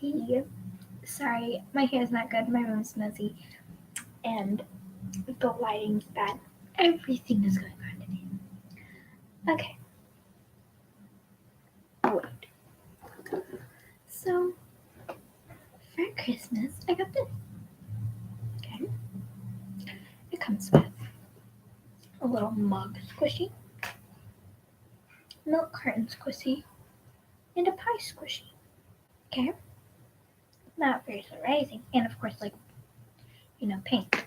Okay. Sorry, my hair's not good. My room's messy. And the lighting's bad. Everything is going on today. Okay. Oh, wait. So, for Christmas, I got this. Okay. It comes with a little mug squishy, milk carton squishy, and a pie squishy. Okay. Not very surprising. And of course, like, paint.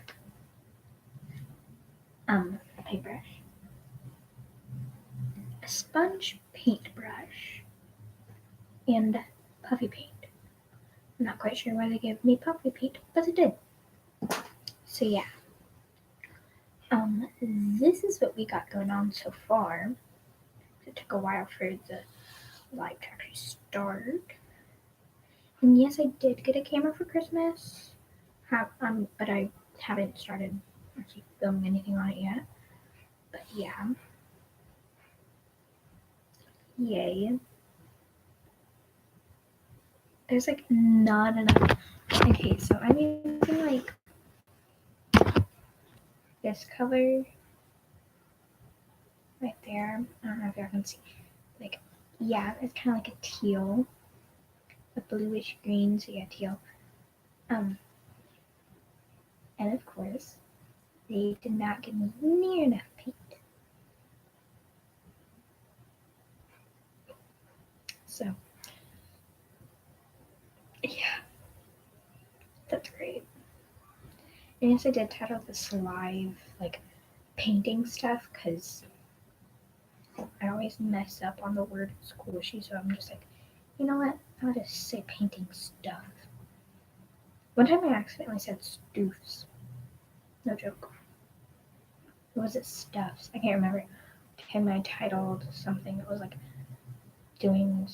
Paintbrush. A sponge paintbrush. And puffy paint. I'm not quite sure why they gave me puffy paint, but they did. So yeah. This is what we got going on so far. It took a while for the live to actually start. And yes, I did get a camera for Christmas. But I haven't started actually filming anything on it yet. But yeah. Yay. There's like not enough. Okay, so I'm using like this color right there. I don't know if y'all can see. Like, yeah, it's kind of like a teal, a bluish green, so yeah, teal. And of course, they did not give me near enough paint. So, yeah, that's great. And yes, I did title this live, like, painting stuff, because I always mess up on the word squishy, so I'm just like, you know what? I'll just say painting stuff. One time I accidentally said stoofs. No joke. Or was it stuffs? I can't remember. And I titled something that was like doing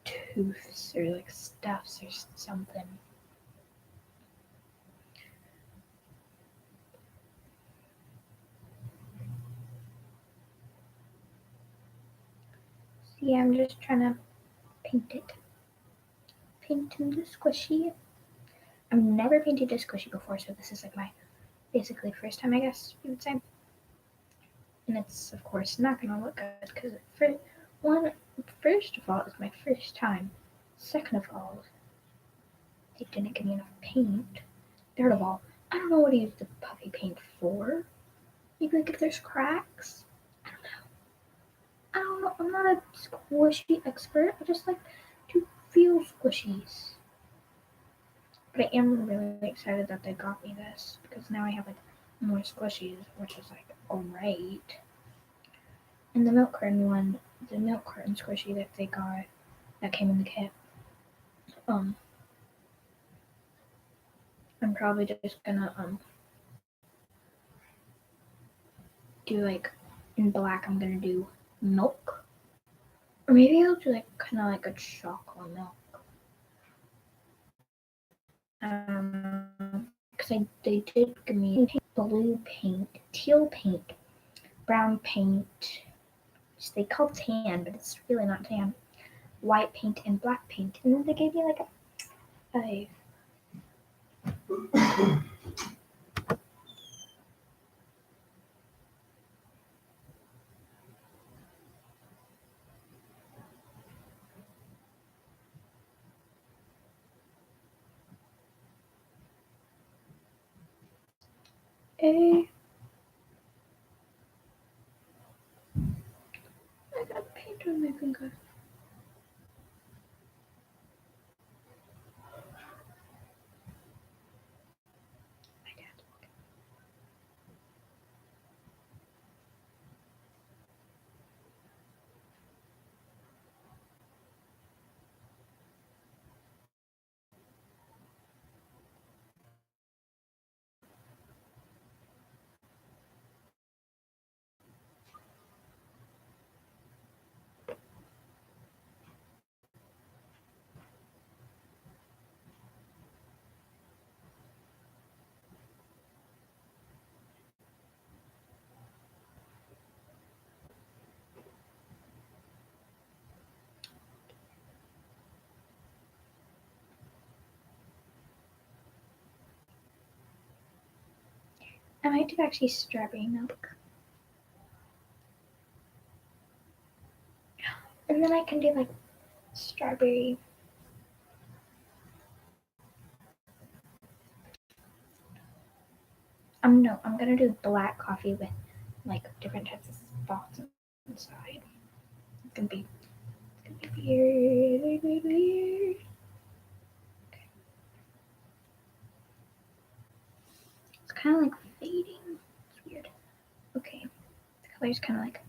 tooths or like stuffs or something. So yeah, I'm just trying to paint it. Painting the squishy. I've never painted a squishy before, so this is like my basically first time, I guess you would say. And it's of course not gonna look good because first of all, it's my first time. Second of all, they didn't give me enough paint. Third of all, I don't know what to use the puffy paint for. Maybe like if there's cracks. I don't know. I don't know. I'm not a squishy expert. I just like to feel squishies. But I am really excited that they got me this because now I have like more squishies, which is like great. And the milk carton squishy that they got that came in the kit. Um, I'm probably just gonna do like in black. I'm gonna do milk, or maybe I'll do like kind of like a chocolate milk. Because they did give me blue paint, teal paint, brown paint, which they call tan, but it's really not tan. White paint and black paint, and then they gave me like a a. I got paint on my finger. My dad's walking. I might do actually strawberry milk. And then I can do like strawberry. No, I'm gonna do black coffee with like different types of spots inside. It's gonna be weird, weird, weird. It's kind of like fading. It's weird. Okay, the color's kind of like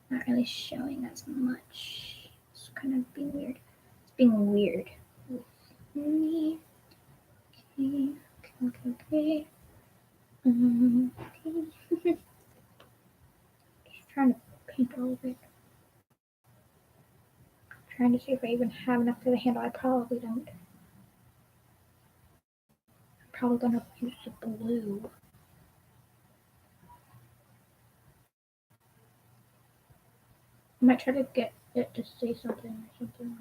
not really showing as much. It's kind of being weird. It's being weird with me. Okay, okay, okay. Okay. Just trying to paint a little bit. Trying to see if I even have enough for the handle. I probably don't. I'm probably gonna use the blue. I might try to get it to say something or something.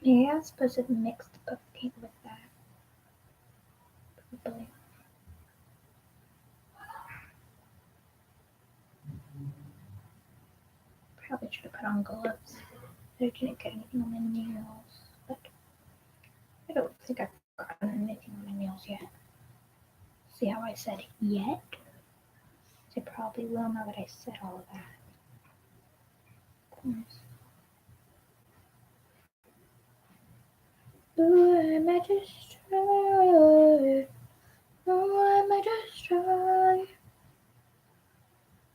Maybe I was supposed to mix the puff paint with that. Probably. Probably should have put on gloves. I didn't get anything on my nails, but I don't think I've gotten anything on my nails yet. See how I said yet? They probably will now that I said all of that. Ooh, I might just try. Oh, I might just try.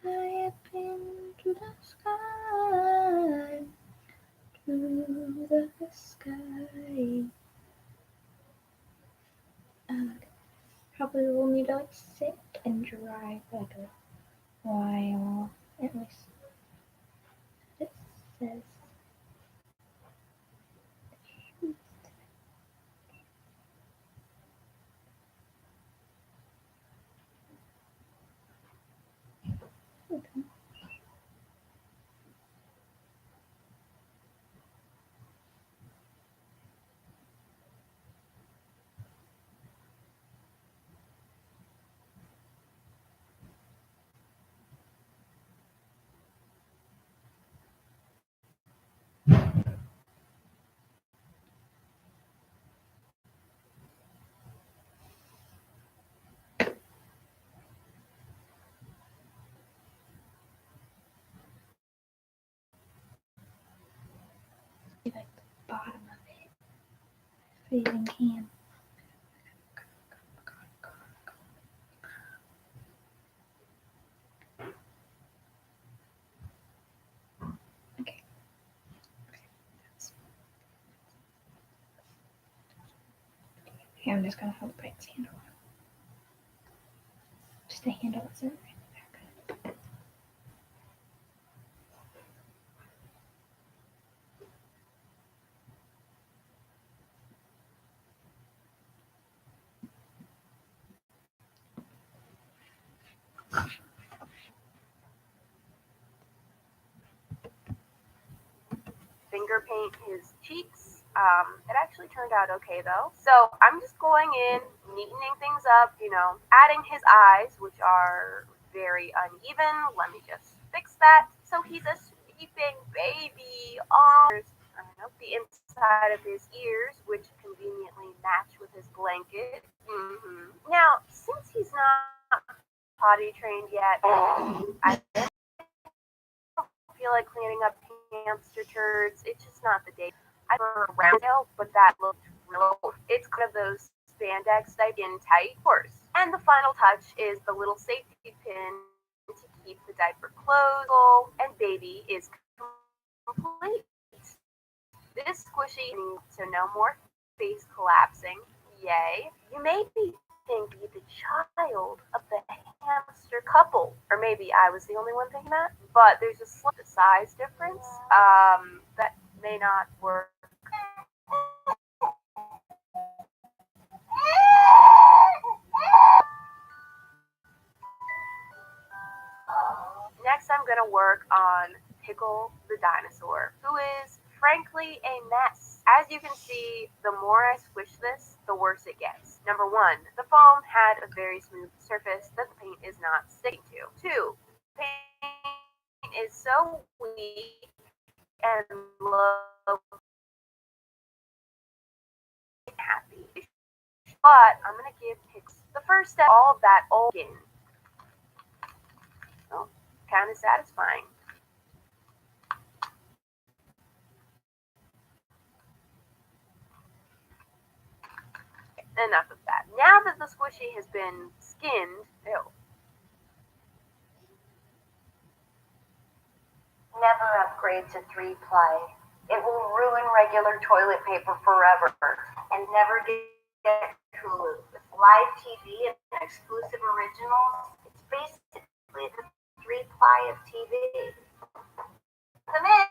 I up into the sky, to the sky. Probably will need to like sit and dry for like a while. At least it says. Okay. See like the bottom of it. If I even can. Okay. Here, I'm just gonna hold the its handle. Just the handle that's right in the back. Finger paint his cheeks. It actually turned out okay though. So I'm just going in, neatening things up, adding his eyes, which are very uneven. Let me just fix that. So he's a sleeping baby. I don't know, the inside of his ears, which conveniently match with his blanket. Now, since he's not potty trained yet, I feel like cleaning up hamster turds. It's just not the day. I prefer a round tail, but that looked real. It's kind of those spandex type in tight, of course. And the final touch is the little safety pin to keep the diaper closed, and baby is complete. This squishy needs to no more face collapsing. Yay. You may be thinking the child of the hamster couple. Or maybe I was the only one thinking that. But there's a slight size difference that may not work. gonna work on Pickle the dinosaur, who is frankly a mess. As you can see, the more I squish this, the worse it gets. Number one, the foam had a very smooth surface that the paint is not sticking to. Two, paint is so weak and low happy. But I'm gonna give Pickle the first step, all of that old skin. So, kind of satisfying. Enough of that. Now that the squishy has been skinned, Never upgrade to 3-ply. It will ruin regular toilet paper forever. And never get Hulu. With live TV and exclusive originals, it's basically the 3-ply of TV. Come in.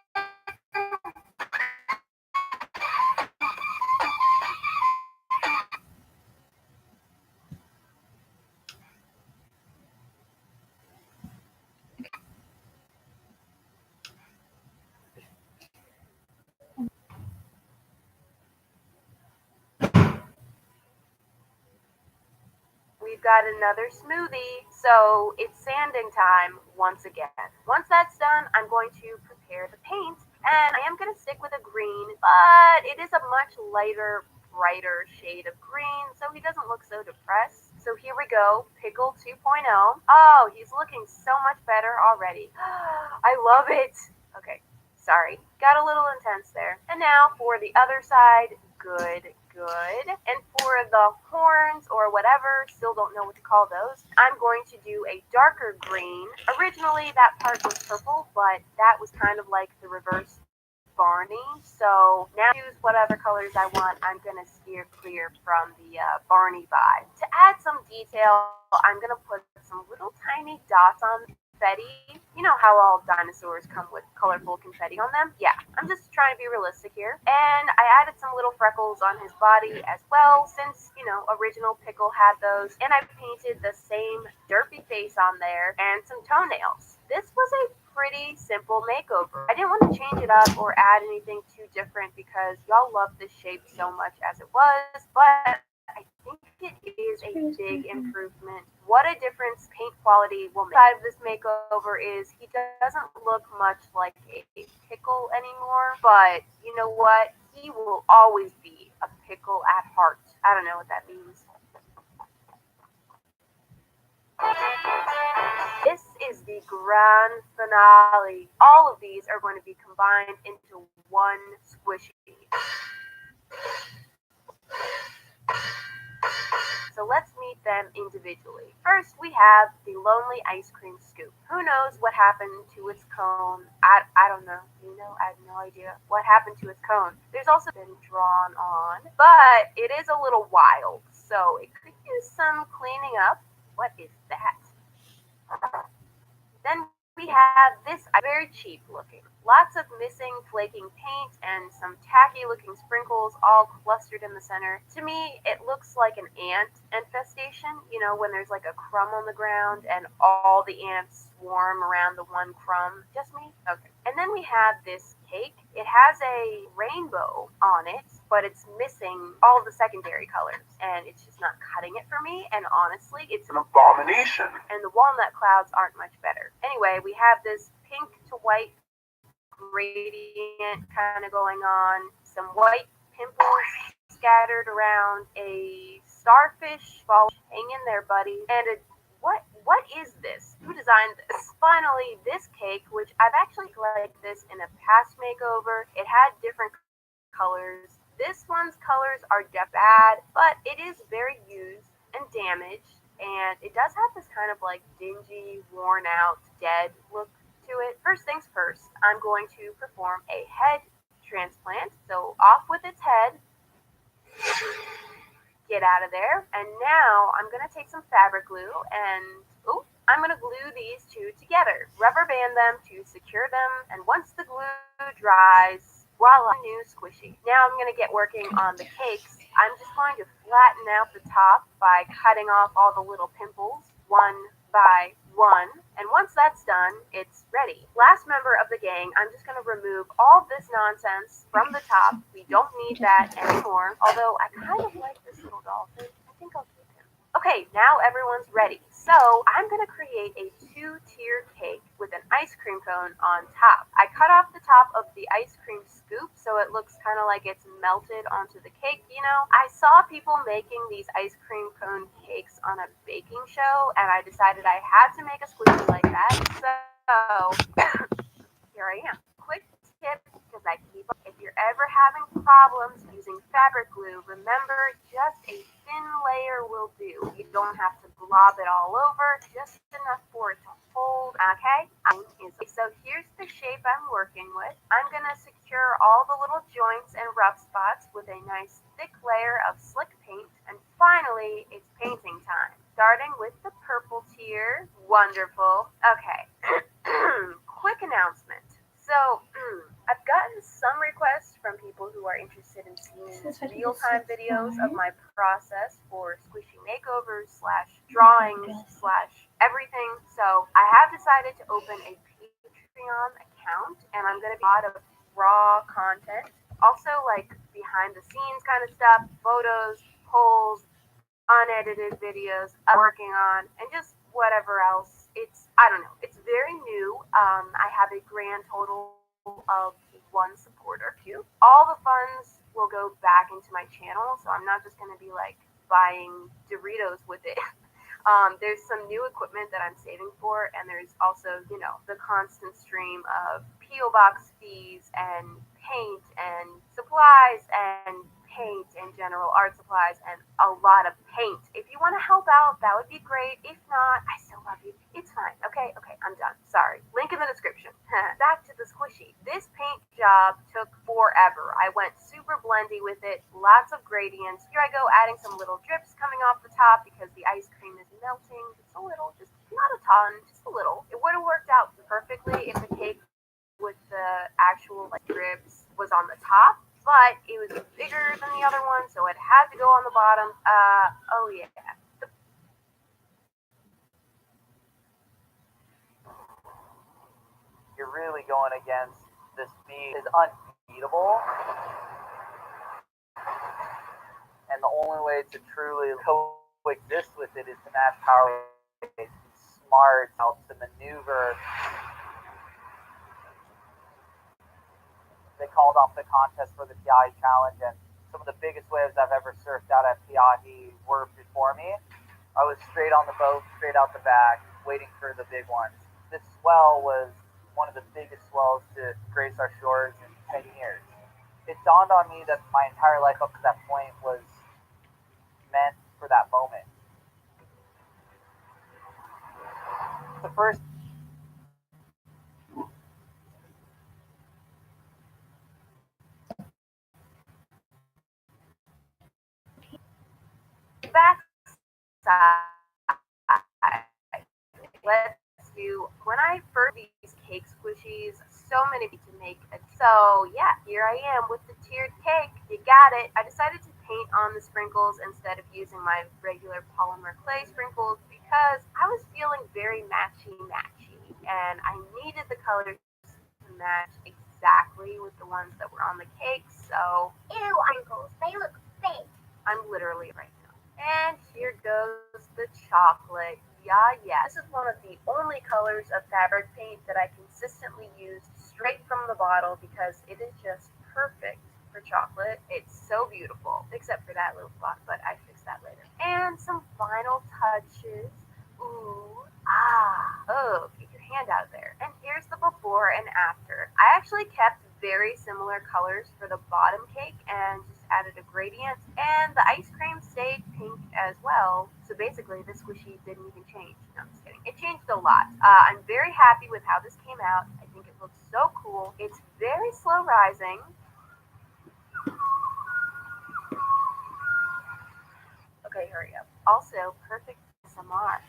we've got another smoothie. So it's sanding time once again. Once that's done, I'm going to prepare the paint. And I am going to stick with a green, but it is a much lighter, brighter shade of green, so he doesn't look so depressed. So here we go, Pickle 2.0. Oh, he's looking so much better already. I love it. Okay, sorry, got a little intense there. And now for the other side, good. And for the horns or whatever, still don't know what to call those, I'm going to do a darker green. Originally that part was purple, but that was kind of like the reverse Barney. So now use whatever colors I want. I'm going to steer clear from the Barney vibe. To add some detail, I'm going to put some little tiny dots on confetti. You know how all dinosaurs come with colorful confetti on them? Yeah, I'm just trying to be realistic here. And I added some little freckles on his body as well, since, original Pickle had those. And I painted the same derpy face on there and some toenails. This was a pretty simple makeover. I didn't want to change it up or add anything too different because y'all love this shape so much as it was, but I think it is a big improvement. What a difference paint quality will make. Side of this makeover is he doesn't look much like a Pickle anymore, but you know what? He will always be a Pickle at heart. I don't know what that means. This is the grand finale. All of these are going to be combined into one squishy. So let's meet them individually. First, we have the Lonely Ice Cream Scoop. Who knows what happened to its cone? I don't know. You know, I have no idea what happened to its cone. There's also been drawn on, but it is a little wild, so it could use some cleaning up. What is that? Then we have this very cheap looking. Lots of missing flaking paint and some tacky looking sprinkles all clustered in the center. To me, it looks like an ant infestation, when there's like a crumb on the ground and all the ants swarm around the one crumb. Just me? Okay. And then we have this cake. It has a rainbow on it, but it's missing all of the secondary colors, and it's just not cutting it for me, and honestly, it's an abomination. And the walnut clouds aren't much better. Anyway, we have this pink to white gradient kind of going on, some white pimples scattered around, a starfish ball. Hang in there, buddy. And what is this? Who designed this? Finally, this cake, which I've actually liked this in a past makeover. It had different colors. This one's colors are bad, but it is very used and damaged, and it does have this kind of like dingy, worn out, dead look to it. First things first, I'm going to perform a head transplant. So off with its head. Get out of there. And now I'm going to take some fabric glue and I'm going to glue these two together. Rubber band them to secure them. And once the glue dries, voila, new squishy. Now I'm going to get working on the cakes. I'm just going to flatten out the top by cutting off all the little pimples one by 1, and once that's done, it's ready. Last member of the gang, I'm just going to remove all this nonsense from the top. We don't need that anymore, although I kind of like this little dolphin. I think I'll keep him. Okay, now everyone's ready. So I'm going to create a 2-tier cake with an ice cream cone on top. I cut off the top of the ice cream scoop so it looks kind of like it's melted onto the cake, you know? I saw people making these ice cream cone cakes on a baking show, and I decided I had to make a squishy like that. So here I am. Quick tip, because I keep up. If you're ever having problems using fabric glue, remember just a thin layer will do. You don't have to glob it all over, just enough for it to hold. Okay? So here's the shape I'm working with. I'm going to secure all the little joints and rough spots with a nice thick layer of slick paint. And finally, it's painting time. Starting with the purple tier. Wonderful. Okay. Quick announcement. So, I've gotten some requests from people who are interested in seeing real-time videos of my process for squishy makeovers / drawings / everything. So, I have decided to open a Patreon account, and I'm going to be a lot of raw content. Also, like behind the scenes kind of stuff, photos, polls, unedited videos I'm working on, and just whatever else. I don't know. It's very new. I have a grand total of 1 supporter. All the funds will go back into my channel, so I'm not just going to be like buying Doritos with it. There's some new equipment that I'm saving for, and there's also, you know, the constant stream of P.O. Box fees and paint and supplies and paint in general, art supplies, and a lot of paint. If you want to help out, that would be great. If not, I still love you. It's fine. Okay, I'm done. Sorry. Link in the description. Back to the squishy. This paint job took forever. I went super blendy with it, lots of gradients. Here I go adding some little drips coming off the top because the ice cream is melting. Just a little, just not a ton, just a little. It would have worked out perfectly if the cake with the actual drips was on the top, but it was bigger than the other one, so it had to go on the bottom. Oh yeah. You're really going against this being is unbeatable, and the only way to truly coexist with it is to match power, to be smart, how to maneuver. They called off the contest for the Piahi Challenge, and some of the biggest waves I've ever surfed out at Piahi were before me. I was straight on the boat, straight out the back, waiting for the big ones. This swell was one of the biggest swells to grace our shores in 10 years. It dawned on me that my entire life up to that point was meant for that moment. The first backside. Let's do, when I first these cake squishies, so many to make it. So yeah, here I am with the tiered cake. You got it. I decided to paint on the sprinkles instead of using my regular polymer clay sprinkles because I was feeling very matchy, and I needed the colors to match exactly with the ones that were on the cake. So Ew, sprinkles. They look fake. I'm literally right now. And here goes the chocolate. Yeah. This is one of the only colors of fabric paint that I consistently use straight from the bottle because it is just perfect for chocolate. It's so beautiful, except for that little spot, but I fix that later. And some final touches. Ooh, oh, get your hand out of there. And here's the before and after. I actually kept very similar colors for the bottom cake and just added a gradient, and the ice cream stayed pink as well. So basically, the squishy didn't even change. No, I'm just kidding. It changed a lot. I'm very happy with how this came out. I think it looks so cool. It's very slow rising. Okay, hurry up. Also, perfect SMR.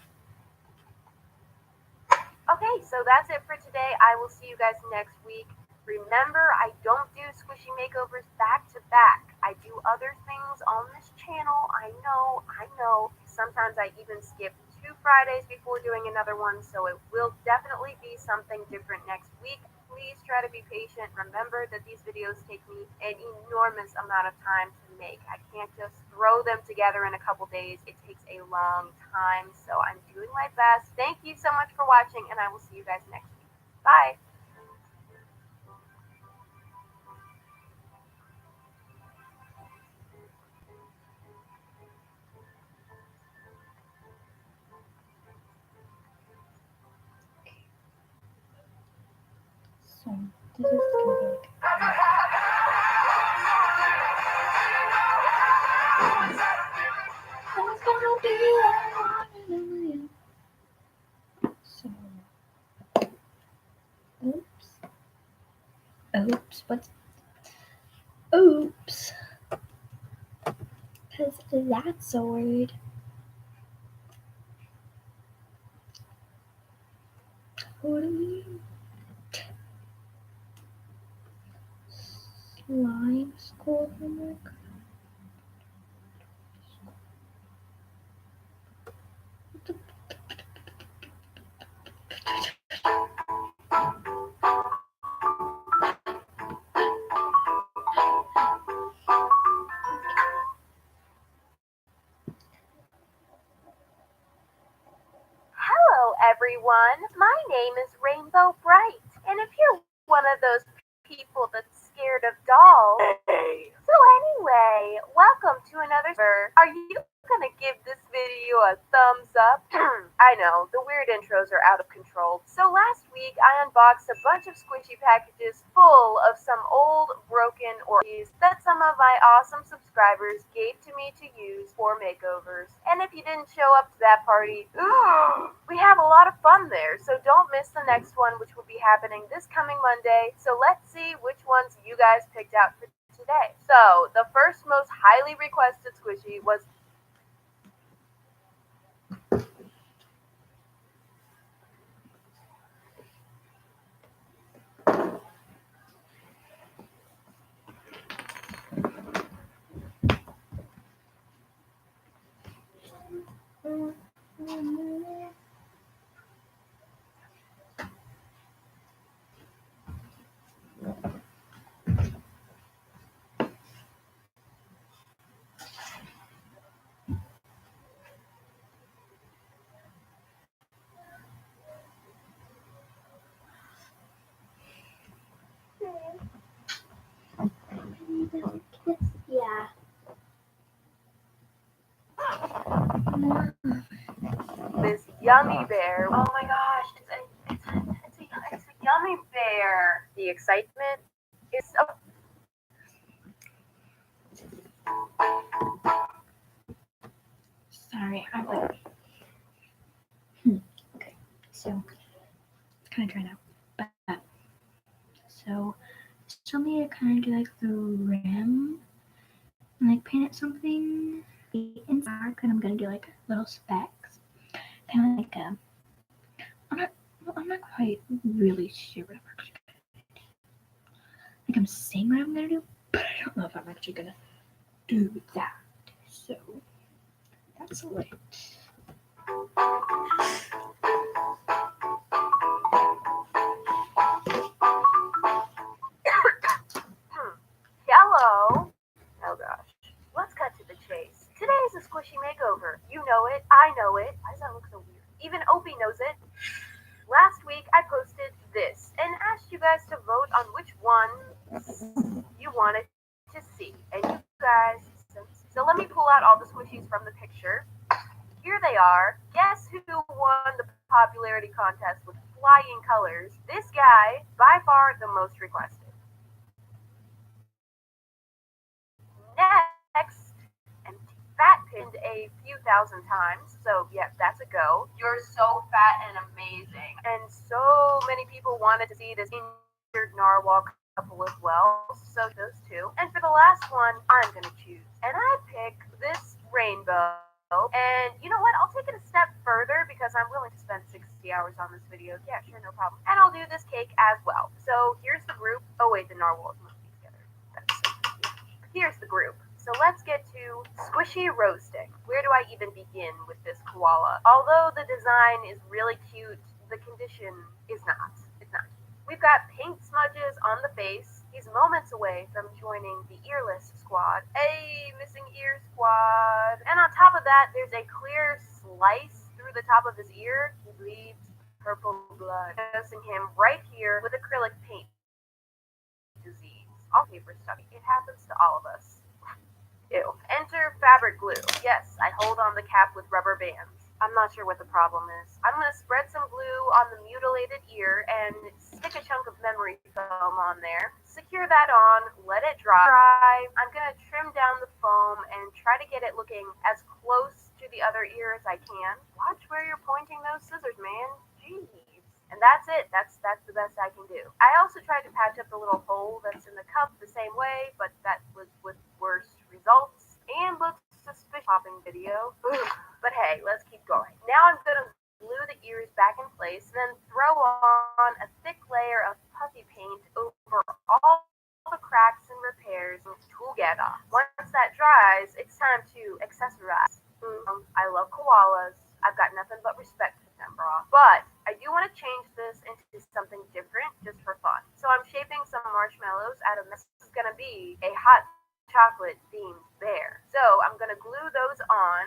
Okay, so that's it for today. I will see you guys next week. Remember, I don't do squishy makeovers back to back. I do other things on this channel. I know. Sometimes I even skip 2 2 Fridays before doing another one, so it will definitely be something different next week. Please try to be patient. Remember that these videos take me an enormous amount of time to make. I can't just throw them together in a couple days. It takes a long time, so I'm doing my best. Thank you so much for watching, and I will see you guys next week. Bye! So this is gonna be like so what's oops? Because that's a word. Totally. Slime school homework. Hello, everyone. My name is Rainbow Bright, and if you're one of those people that's scared of dolls, so anyway, welcome to another. Are you gonna give this video a thumbs up? I know the weird intros are out of control. So last week I unboxed a bunch of squishy packages full of some old, broken, or that some of my awesome subscribers gave to me to use for makeovers. And if you didn't show up to that party, we have a lot of fun there. So don't miss the next one, which will be happening this coming Monday. So let's see which ones you guys picked out for today. So the first most highly requested squishy was Yeah. this yummy bear. Oh my gosh, it's a yummy bear. The excitement is so. Sorry, I'm like. Okay, so it's kind of dry now, but so still need to kind of do like the rim and like paint it something inside, and I'm gonna do like little specks, kind of like a. I'm not quite really sure what I'm actually gonna do. Like I'm saying what I'm gonna do, but I don't know if I'm actually gonna do that. So that's lit. Hello. Oh gosh. Let's cut to the chase. Today is a squishy makeover. You know it. I know it. Why does that look so weird? Even Opie knows it. Last week I posted this and asked you guys to vote on which one you wanted to see. And you guys. So let me pull out all the squishies from the picture. Here they are. Guess who won the popularity contest with flying colors? This guy, by far the most requested. Next, and fat pinned a few thousand times, so yeah, that's a go. You're so fat and amazing. And so many people wanted to see this injured narwhal couple as well, so those two. And for the last one, I'm gonna choose. And I pick this rainbow. And you know what? I'll take it a step further because I'm willing to spend 60 hours on this video. Yeah, sure, no problem. And I'll do this cake as well. So here's the group. Oh wait, the narwhals must be together. Here's the group. So let's get to squishy roasting. Where do I even begin with this koala? Although the design is really cute, the condition is not. It's not. We've got paint smudges on the face. He's moments away from joining the earless squad. Hey, missing ear squad. And on top of that, there's a clear slice through the top of his ear. He bleeds purple blood. Dosing him right here with acrylic paint disease. All paper stuff. It happens to all of us. Ew. Enter fabric glue. Yes, I hold on the cap with rubber bands. I'm not sure what the problem is. I'm going to spread some glue on the mutilated ear and stick a chunk of memory foam on there. Secure that on, let it dry. I'm going to trim down the foam and try to get it looking as close to the other ear as I can. Watch where you're pointing those scissors, man. Jeez. And that's it. That's the best I can do. I also tried to patch up the little hole that's in the cup the same way, but that was with worse results and looks suspicious. Popping video. But hey, let's keep going. Now I'm gonna glue the ears back in place and then throw on a thick layer of puffy paint over all the cracks and repairs together. Once that dries, it's time to accessorize. I love koalas. I've got nothing but respect for them, bro. But I do want to change this into something different just for fun. So I'm shaping some marshmallows out of this. Is going to be a hot chocolate themed bear. So I'm going to glue those on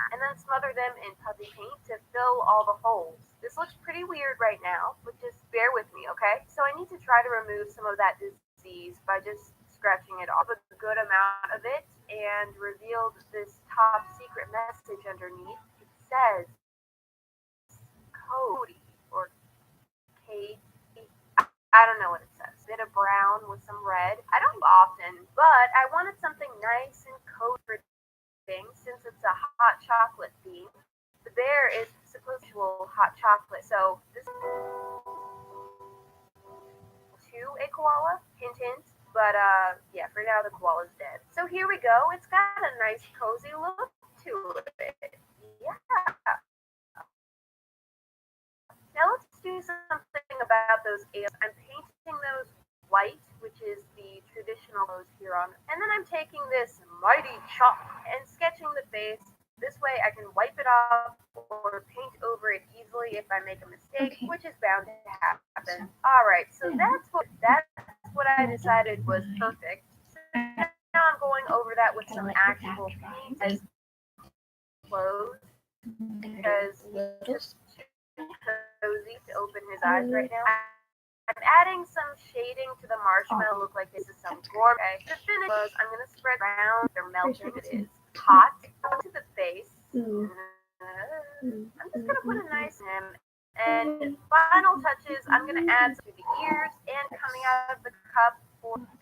and then smother them in puffy paint to fill all the holes. This looks pretty weird right now, but just bear with me, okay? So I need to try to remove some of that disease by just scratching it off a good amount of it and revealed this top secret message underneath. It says Cody or Kate. I don't know what it says. Bit of brown with some red. I don't often, but I wanted something nice and cozy since it's a hot chocolate theme. The bear is supposed to hot chocolate, so this is to a koala. Hint, hint. But yeah, for now the koala's dead. So here we go. It's got a nice cozy look to it. Yeah. Now let's do something about those ears. I'm painting those white, which is the traditional nose here on. And then I'm taking this mighty chalk and sketching the face. This way I can wipe it off or paint over it easily if I make a mistake, which is bound to happen. Alright, so that's what I decided was perfect. So now I'm going over that with some actual paint and clothes because it's too cozy to open his eyes right now. I'm adding some shading to the marshmallow. Look like this is some gourmet. To finish, I'm going to spread around. They're melting. It is hot to the face. I'm just going to put a nice hem. And final touches, I'm going to add to the ears and coming out of the cup.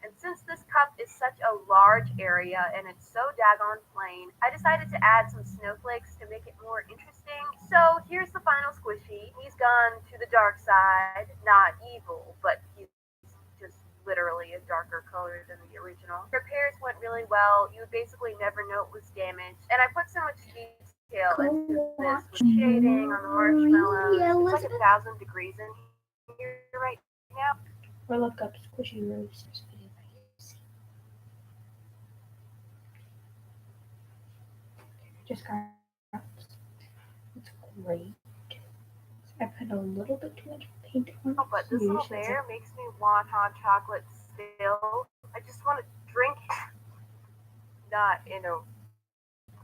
And since this cup is such a large area and it's so daggone plain, I decided to add some snowflakes to make it more interesting. So here's the final squishy. He's gone to the dark side. Not evil, but he's just literally a darker color than the original. Repairs went really well. You would basically never know it was damaged. And I put so much detail into this with shading on the marshmallows. It's like 1,000 degrees in here right now. Or look up Squishy Roasters video by UC. Just got it's great. I put a little bit too much paint on. Oh, but this little bear makes me want hot chocolate still. I just want to drink it. Not in a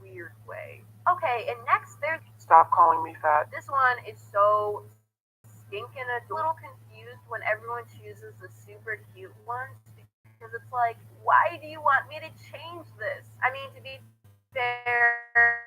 weird way. Okay, and next there's... Stop calling me fat. This one is so stinking a little confused when everyone chooses the super cute ones because it's like, why do you want me to change this? I mean, to be fair,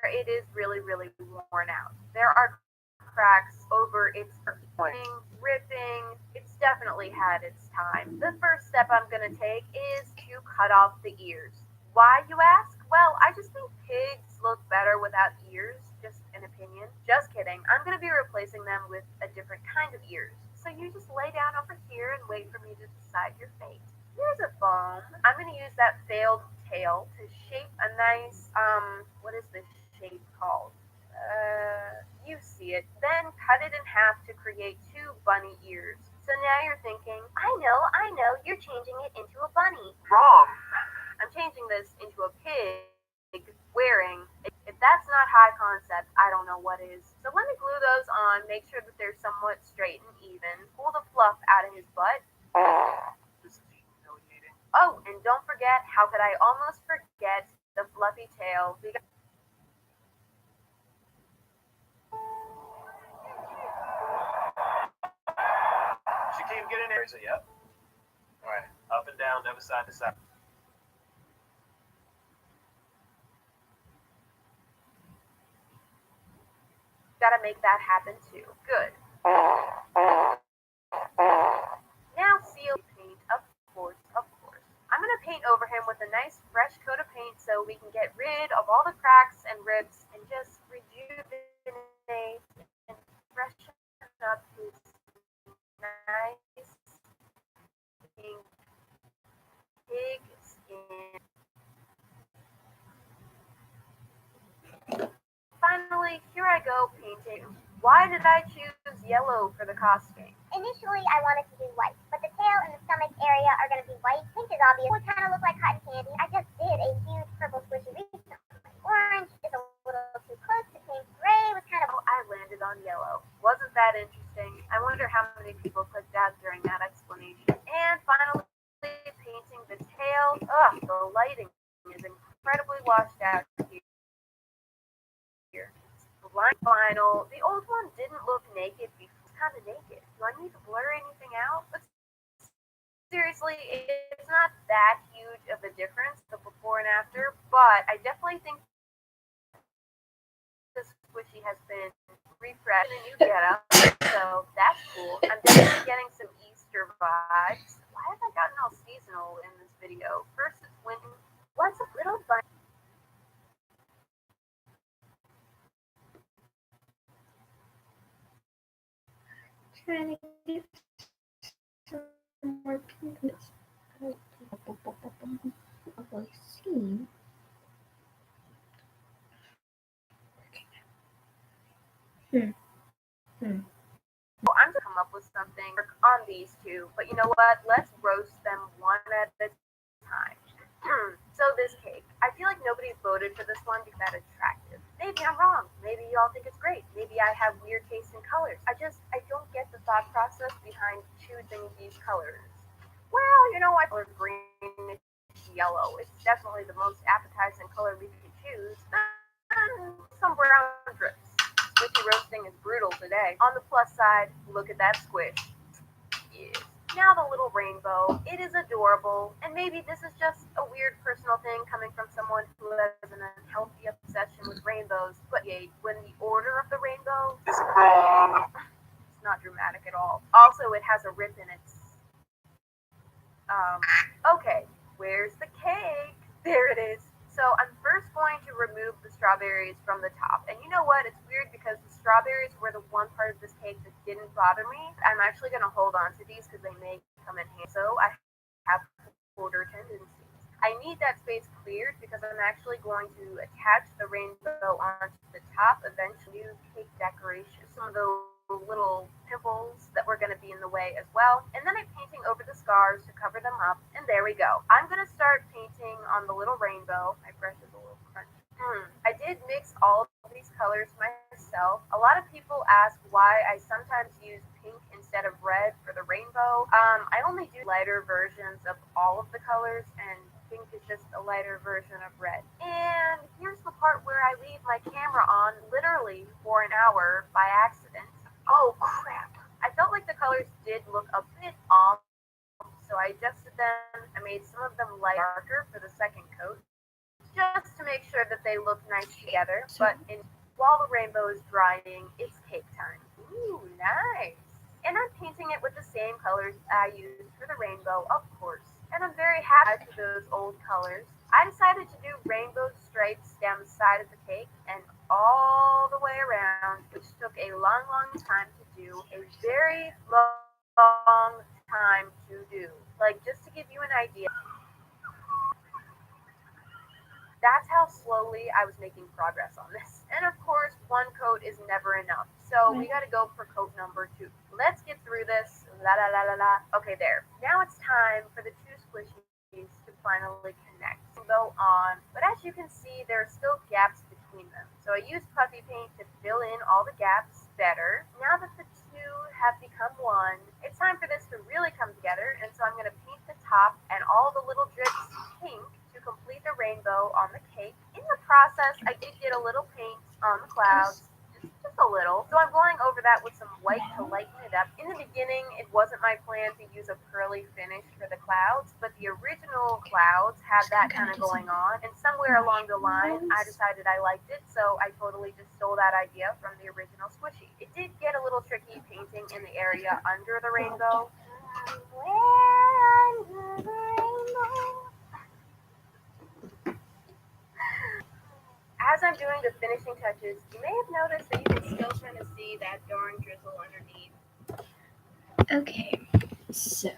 it is really, really worn out. There are cracks over its ripping. It's definitely had its time. The first step I'm going to take is to cut off the ears. Why, you ask? Well, I just think pigs look better without ears. Just an opinion. Just kidding. I'm going to be replacing them with a different kind of ears. So you just lay down over here and wait for me to decide your fate. Here's a foam. I'm going to use that failed tail to shape a nice, what is this shape called? You see it. Then cut it in half to create 2 bunny ears. So now you're thinking, I know, you're changing it into a bunny. Wrong. changing this into a pig wearing. If that's not high concept, I don't know what is. So let me glue those on, make sure that they're somewhat straight and even, pull the fluff out of his butt. This is humiliating. Oh, and don't forget, how could I almost forget the fluffy tail? She can't get in there. Is it yet? All right. Up and down, never side to side. Gotta make that happen too. Good. Now seal paint, of course. I'm gonna paint over him with a nice fresh coat of paint so we can get rid of all the cracks and rips and just rejuvenate and freshen up his nice pink pig skin. Finally, here I go painting. Why did I choose yellow for the costume? Initially, I wanted to do white, but the tail and the stomach area are going to be white. Pink is obvious. It would kind of look like cotton candy. I just did a huge purple squishy recently. Orange is a little too close to pink. Gray was kind of... I landed on yellow. Wasn't that interesting? I wonder how many people clicked out during that explanation. And finally, painting the tail. Ugh, the lighting is incredibly washed out here. Blind vinyl. The old one didn't look naked before. It's kind of naked. Do I need to blur anything out? But seriously, it's not that huge of a difference, the before and after, but I definitely think this squishy has been refreshed in a new getup, so that's cool. I'm definitely getting some Easter vibes. Why have I gotten all seasonal in this video? First it's winter. What's a little bunny? Trying to get some more pink in this. Probably see. Well, I'm gonna come up with something on these two, but you know what? Let's roast them one at a time. So this cake, I feel like nobody voted for this one because that's attractive. Maybe I'm wrong. Maybe y'all think it's great. Maybe I have weird taste in colors. I don't get the thought process behind choosing these colors. Well, you know, I prefer green, yellow. It's definitely the most appetizing color we could choose. And some brown drips. Squishy roasting is brutal today. On the plus side, look at that squish. Yes. Now the little rainbow. It is adorable, and maybe this is just a weird personal thing coming from someone who has an unhealthy obsession with rainbows. But yay, when the order of the rainbow It's wrong. it's not dramatic at all. Also, it has a rip in it. Okay, where's the cake? There it is. So I'm first going to remove the strawberries from the top. And you know what? It's weird because the strawberries were the one part of this cake that didn't bother me. I'm actually going to hold on to these because they may come in handy. So I have quarter tendencies. I need that space cleared because I'm actually going to attach the rainbow onto the top, eventually new cake decoration. Some of those little pimples that were going to be in the way as well. And then I'm painting over the scars to cover them up. And there we go. I'm going to start painting on the little rainbow. My brush is a little crunchy. I did mix all of these colors myself. A lot of people ask why I sometimes use pink instead of red for the rainbow. I only do lighter versions of all of the colors, and pink is just a lighter version of red. And here's the part where I leave my camera on literally for an hour by accident. Oh crap. I felt like the colors did look a bit off, so I adjusted them. I made some of them darker for the second coat, just to make sure that they look nice together. But while the rainbow is drying, it's cake time. Ooh, nice. And I'm painting it with the same colors I used for the rainbow, of course. And I'm very happy with those old colors. I decided to do rainbow stripes down the side of the cake and all the way around, which took a long time to do. A very long time to do. Like, just to give you an idea, that's how slowly I was making progress on this. And of course, one coat is never enough. So we gotta go for coat number 2. Let's get through this. La la la la la. Okay, there. Now it's time for the two squishies to finally connect. rainbow on, but as you can see, there are still gaps between them. So I used puffy paint to fill in all the gaps better. Now that the two have become one, it's time for this to really come together, and so I'm going to paint the top and all the little drips pink to complete the rainbow on the cake. In the process, I did get a little paint on the clouds, just a little. So I'm going over that with some white to lighten it up. In the beginning, it wasn't my plan to use a pearly finish for the clouds, but the original clouds had that kind of going on, and somewhere along the line, I decided I liked it, so I totally just stole that idea from the original squishy. It did get a little tricky painting in the area under the rainbow. Under the rainbow. As I'm doing the finishing touches, you may have noticed that you can still kind of see that darn drizzle underneath. Okay, so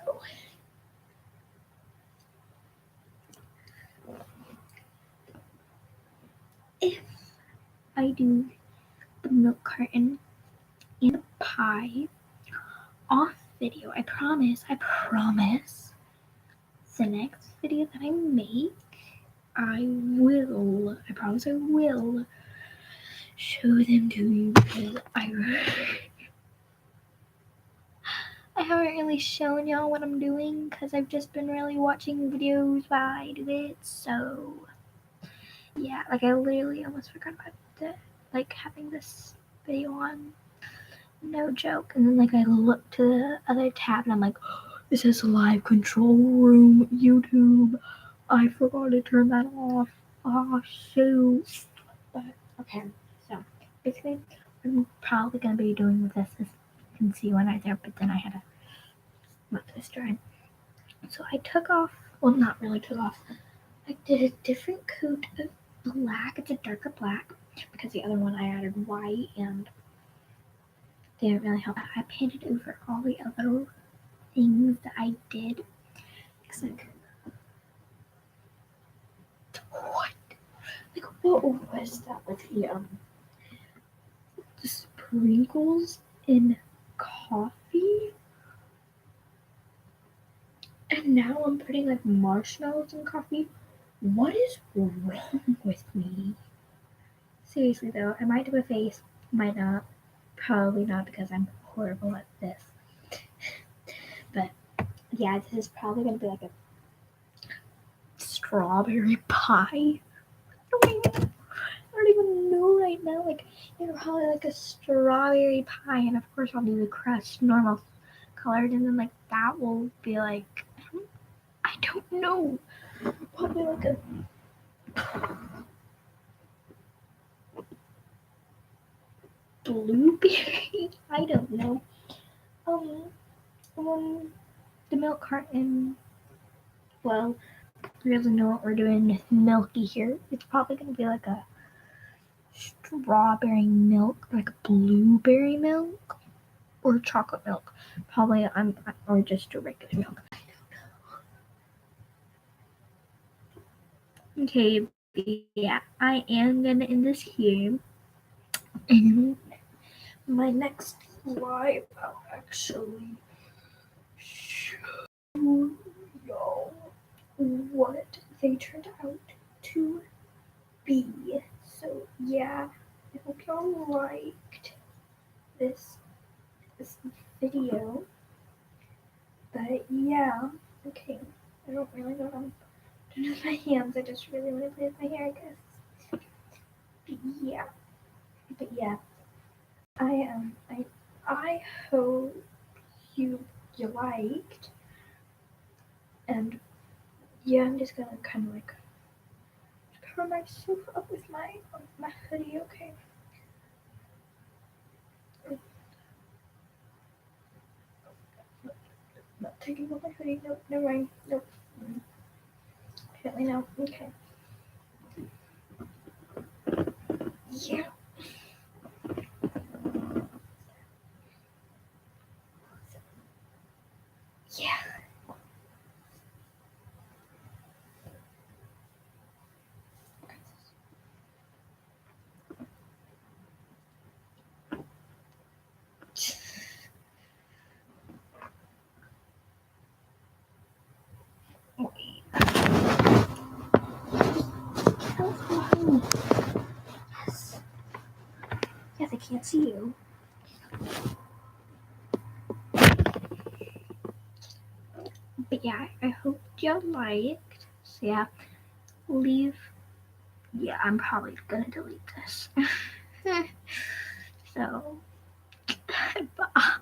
if I do the milk carton and the pie off video, I promise, the next video that I make, I promise I will show them to you, because I haven't really shown y'all what I'm doing because I've just been really watching videos while I do it. So yeah, like I literally almost forgot about having this video on. No joke. And then like I looked to the other tab and I'm like, oh, it says live control room YouTube. I forgot to turn that off. Oh shoot. But okay, so basically I'm probably gonna be doing with this, as you can see when I was there, but then I had to let this dry. So I took off, well not really took off, I did a different coat of black. It's a darker black because the other one I added white and didn't really help. I painted over all the other things that I did. It's like, what? Like, what was that with the sprinkles in coffee? And now I'm putting like marshmallows in coffee. What is wrong with me? Seriously though, I might do a face, might not. Probably not because I'm horrible at this. But yeah, this is probably gonna be like a strawberry pie. I don't even know right now. Like it's probably like a strawberry pie, and of course I'll do the crust normal colored, and then like that will be like, I don't know, probably like a blueberry. I don't know. The milk carton. Well, you guys know what we're doing milky here. It's probably gonna be like a strawberry milk, like a blueberry milk, or chocolate milk. Probably or just a regular milk. I don't know. Okay, yeah, I am gonna end this here. And my next live, I'll actually show y'all what they turned out to be. So yeah, I hope y'all liked this video. But yeah, okay. I don't really know what I'm doing with my hands. I just really want to play with my hair, I guess. But yeah. I hope you liked, and yeah, I'm just gonna kind of like cover myself up with my hoodie, okay? Not taking off my hoodie. Nope, never mind. Nope. Apparently no. Okay. Yeah. Yeah. Wait. Yes. Yeah, they can't see you. But yeah, I hope you liked. So yeah, leave. Yeah, I'm probably gonna delete this. So, bye.